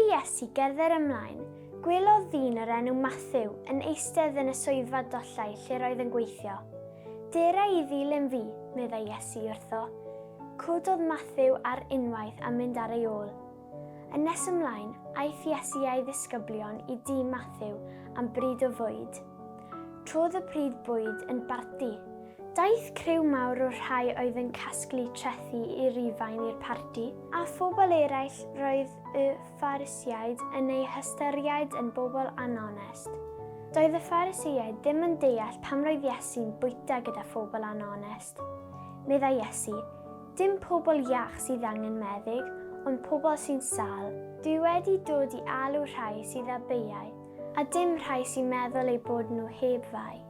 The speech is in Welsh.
iddi Iesu gerdded ymlaen, gwelodd ddyn o'r enw Mathew yn eistedd yn y swyddfa dollau lle roedd yn gweithio. Dera I ddilyn fi, meddai Iesu wrtho. Cododd Mathew ar unwaith a mynd ar ei ôl. Yn nes ymlaen, aeth Iesu a'i ddisgyblion I dŷ Mathew am bryd o fwyd. Trodd y pryd bwyd yn barti. Daeth criw mawr o rhai oedd yn casglu trethu I Rhufain i'r parti, a phobl eraill roedd y Pharisiaid yn eu hystyried yn bobl anonest. Doedd y Pharisiaid ddim yn deall pam roedd Iesu'n bwyta gyda phobl anonest. Meddai Iesu, dim pobl iach sydd angen meddyg, ond pobl sy'n sal. Dwi wedi dod I alw rhai sydd â beiau, a dim rhai sy'n meddwl eu bod nhw heb fai.